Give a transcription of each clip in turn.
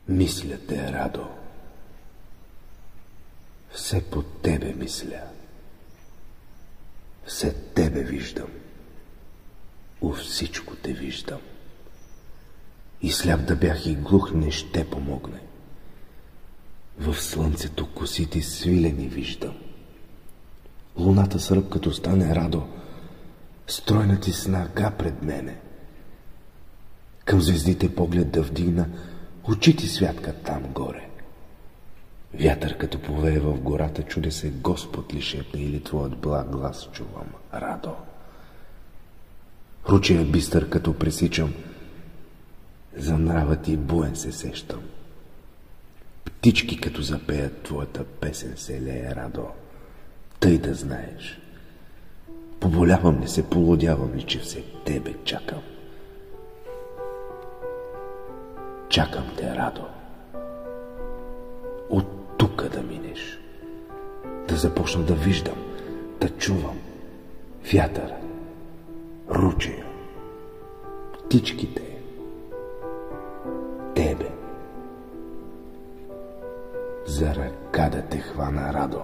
Мисля те, Радо. Все по тебе мисля. Все тебе виждам. У всичко те виждам. И сляп да бях и глух не ще помогне. В слънцето косите свилени виждам. Луната с ръб като стане, Радо, стройна ти снага пред мене. Към звездите поглед да вдигна, очи ти святка там горе. Вятър като повее в гората, чуде се Господ ли шепне или твоят благ глас чувам, Радо. Ручия бистър като пресичам, за нрава ти буен се сещам. Птички като запеят твоята песен се лее, Радо, тъй да знаеш. Поболявам ли се, полудявам ли, че все тебе чакам. Чакам те, Радо. От тука да минеш, да започна да виждам, да чувам вятъра, ручея, птичките, тебе. За ръка да те хвана, Радо,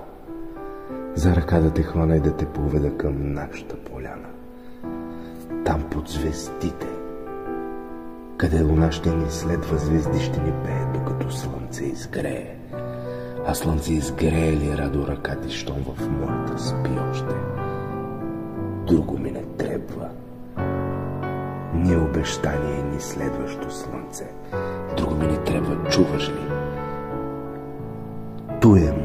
за ръка да те хвана и да те поведа към нашата поляна. Там под звездите, къде луна ще ни следва, звезди ще ни пее, докато слънце изгрее. А слънце изгрее ли, Радо, ръка ти, щом в моята спи още? Друго ми не трябва. Ни обещание, ни следващо слънце. Друго ми не трябва, чуваш ли? Ту е